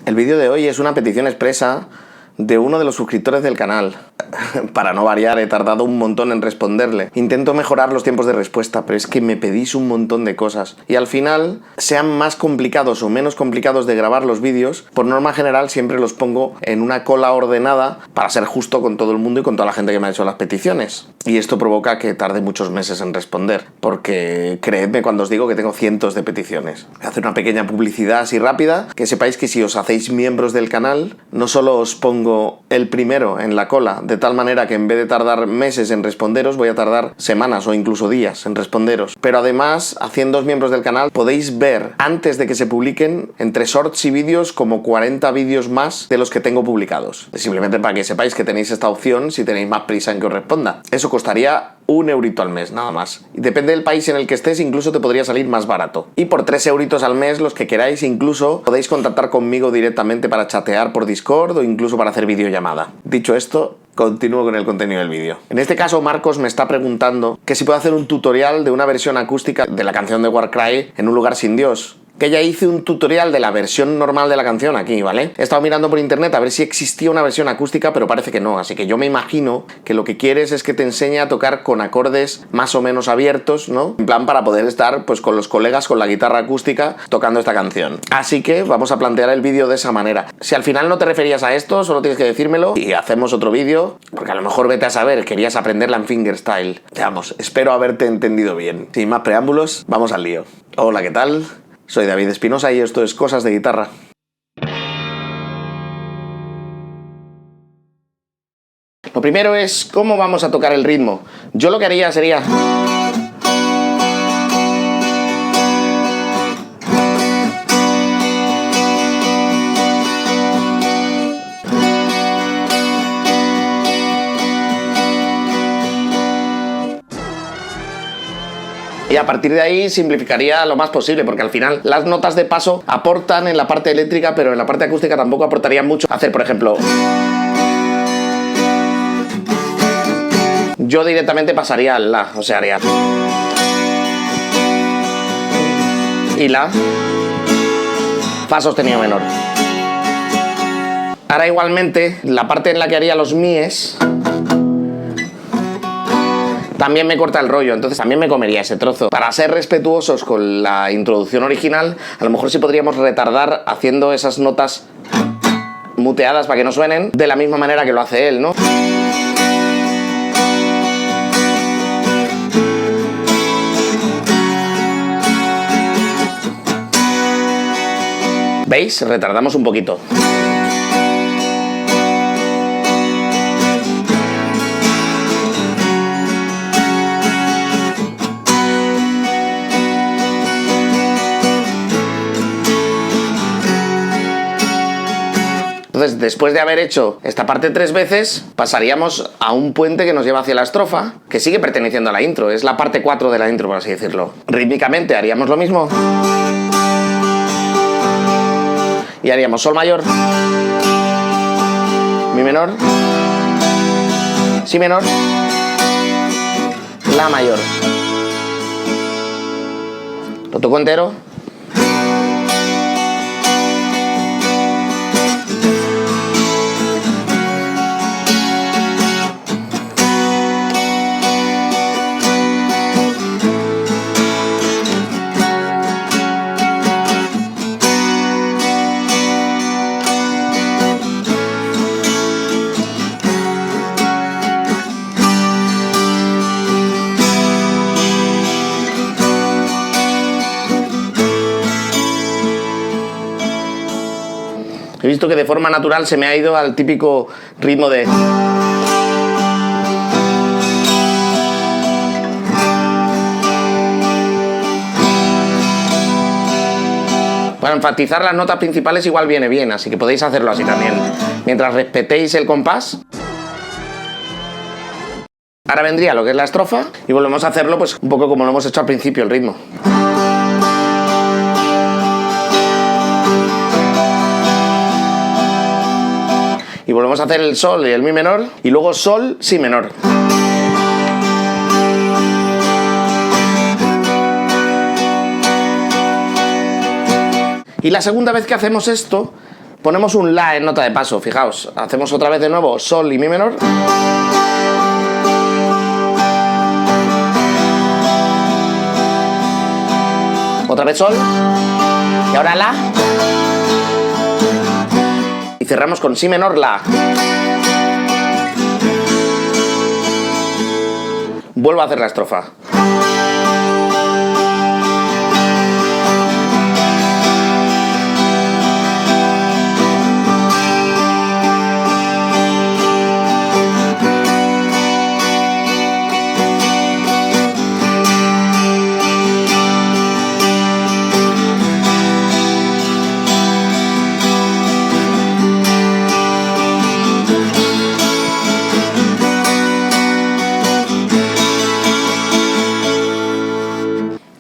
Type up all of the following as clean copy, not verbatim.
El vídeo de hoy es una petición expresa de uno de los suscriptores del canal. Para no variar, he tardado un montón en responderle. Intento mejorar los tiempos de respuesta, pero es que me pedís un montón de cosas. Y al final, sean más complicados o menos complicados de grabar los vídeos, por norma general siempre los pongo en una cola ordenada para ser justo con todo el mundo y con toda la gente que me ha hecho las peticiones. Y esto provoca que tarde muchos meses en responder, porque creedme cuando os digo que tengo cientos de peticiones. Voy a hacer una pequeña publicidad así rápida, que sepáis que si os hacéis miembros del canal, no solo os pongo el primero en la cola, de tal manera que en vez de tardar meses en responderos, voy a tardar semanas o incluso días en responderos. Pero además, haciéndoos miembros del canal, podéis ver, antes de que se publiquen, entre shorts y vídeos, como 40 vídeos más de los que tengo publicados. Simplemente para que sepáis que tenéis esta opción si tenéis más prisa en que os responda. Eso costaría 1 eurito al mes, nada más. Y depende del país en el que estés, incluso te podría salir más barato. Y por 3 euritos al mes, los que queráis, incluso podéis contactar conmigo directamente para chatear por Discord o incluso para hacer videollamada. Dicho esto, continúo con el contenido del vídeo. En este caso, Marcos me está preguntando que si puedo hacer un tutorial de una versión acústica de la canción de Warcry, En un lugar sin Dios. Que ya hice un tutorial de la versión normal de la canción aquí, ¿vale? He estado mirando por internet a ver si existía una versión acústica, pero parece que no, así que yo me imagino que lo que quieres es que te enseñe a tocar con acordes más o menos abiertos, ¿no? En plan para poder estar pues con los colegas con la guitarra acústica tocando esta canción. Así que vamos a plantear el vídeo de esa manera. Si al final no te referías a esto, solo tienes que decírmelo y hacemos otro vídeo, porque a lo mejor vete a saber, querías aprenderla en fingerstyle. Veamos, espero haberte entendido bien. Sin más preámbulos, vamos al lío. Hola, ¿qué tal? Soy David Espinosa y esto es Cosas de Guitarra. Lo primero es cómo vamos a tocar el ritmo. Yo lo que haría sería... Y a partir de ahí simplificaría lo más posible, porque al final las notas de paso aportan en la parte eléctrica, pero en la parte acústica tampoco aportarían mucho. Hacer, por ejemplo... Yo directamente pasaría al La, o sea, haría... Y La... Fa sostenido menor. Ahora igualmente, la parte en la que haría los míes... también me corta el rollo, entonces también me comería ese trozo. Para ser respetuosos con la introducción original, a lo mejor sí podríamos retardar haciendo esas notas muteadas para que no suenen de la misma manera que lo hace él, ¿no? ¿Veis? Retardamos un poquito. Entonces, después de haber hecho esta parte 3 veces, pasaríamos a un puente que nos lleva hacia la estrofa, que sigue perteneciendo a la intro, es la parte 4 de la intro, por así decirlo. Rítmicamente haríamos lo mismo. Y haríamos Sol mayor, Mi menor, Si menor, La mayor. Lo toco entero. He visto que de forma natural se me ha ido al típico ritmo de... Para enfatizar las notas principales igual viene bien, así que podéis hacerlo así también. Mientras respetéis el compás. Ahora vendría lo que es la estrofa y volvemos a hacerlo pues un poco como lo hemos hecho al principio, el ritmo. Y volvemos a hacer el Sol y el Mi menor, y luego Sol, Si menor. Y la segunda vez que hacemos esto, Ponemos un La en nota de paso, fijaos. Hacemos otra vez de nuevo Sol y Mi menor. Otra vez Sol. Y ahora La. Y cerramos con Si menor, La. Vuelvo a hacer la estrofa.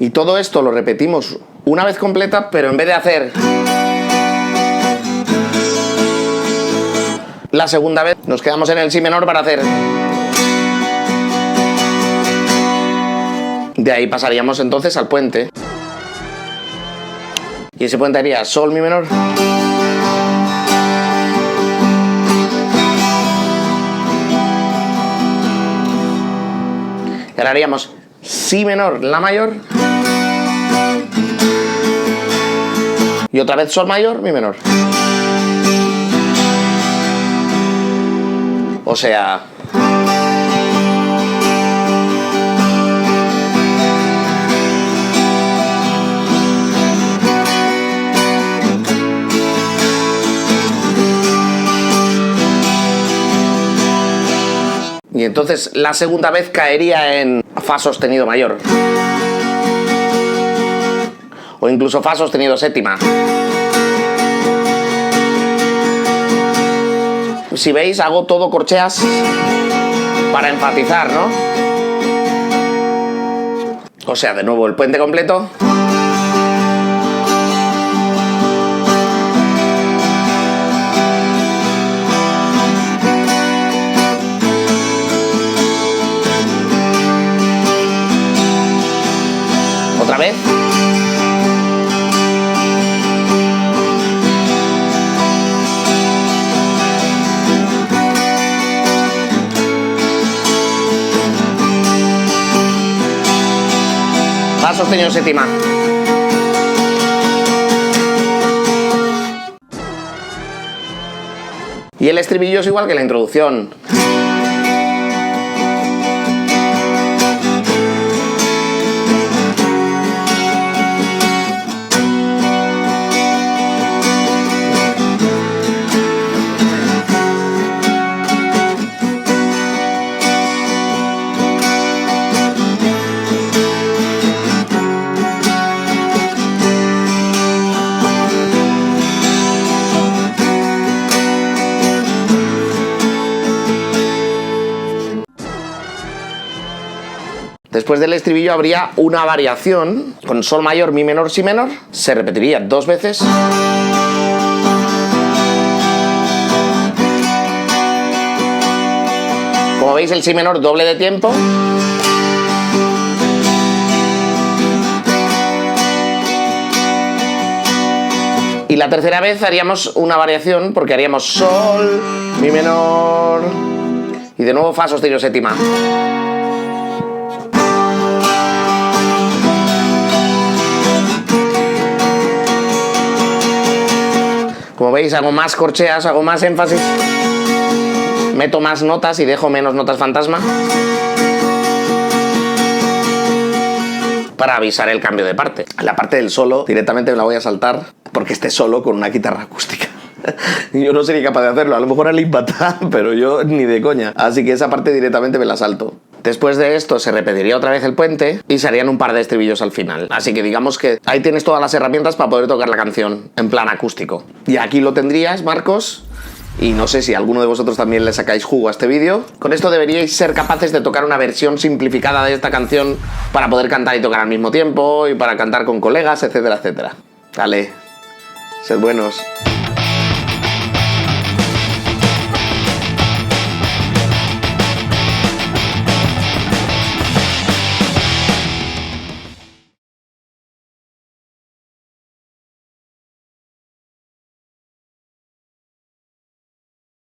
Y todo esto lo repetimos una vez completa, pero en vez de hacer la segunda vez, nos quedamos en el Si menor para hacer. De ahí pasaríamos entonces al puente. Y ese puente haría Sol, Mi menor. Y ahora haríamos Si menor, La mayor. Y otra vez Sol mayor, Mi menor. O sea... Y entonces la segunda vez caería en Fa sostenido mayor. O incluso Fa sostenido séptima. Si veis, hago todo corcheas para enfatizar, ¿no? O sea, de nuevo el puente completo. Otra vez. Fa sostenido séptima. Y el estribillo es igual que la introducción. Después del estribillo habría una variación con Sol mayor, Mi menor, Si menor. Se repetiría 2 veces. Como veis, el Si menor doble de tiempo. Y la tercera vez haríamos una variación porque haríamos Sol, Mi menor y de nuevo Fa sostenido séptima. Como veis, hago más corcheas, hago más énfasis, meto más notas y dejo menos notas fantasma para avisar el cambio de parte. La parte del solo directamente me la voy a saltar porque esté solo con una guitarra acústica. Yo no sería capaz de hacerlo, a lo mejor al impatá, pero yo ni de coña. Así que esa parte directamente me la salto. Después de esto se repetiría otra vez el puente y se harían un par de estribillos al final. Así que digamos que ahí tienes todas las herramientas para poder tocar la canción en plan acústico. Y aquí lo tendrías, Marcos. Y no sé si alguno de vosotros también le sacáis jugo a este vídeo. Con esto deberíais ser capaces de tocar una versión simplificada de esta canción para poder cantar y tocar al mismo tiempo y para cantar con colegas, etcétera, etcétera. Dale, sed buenos.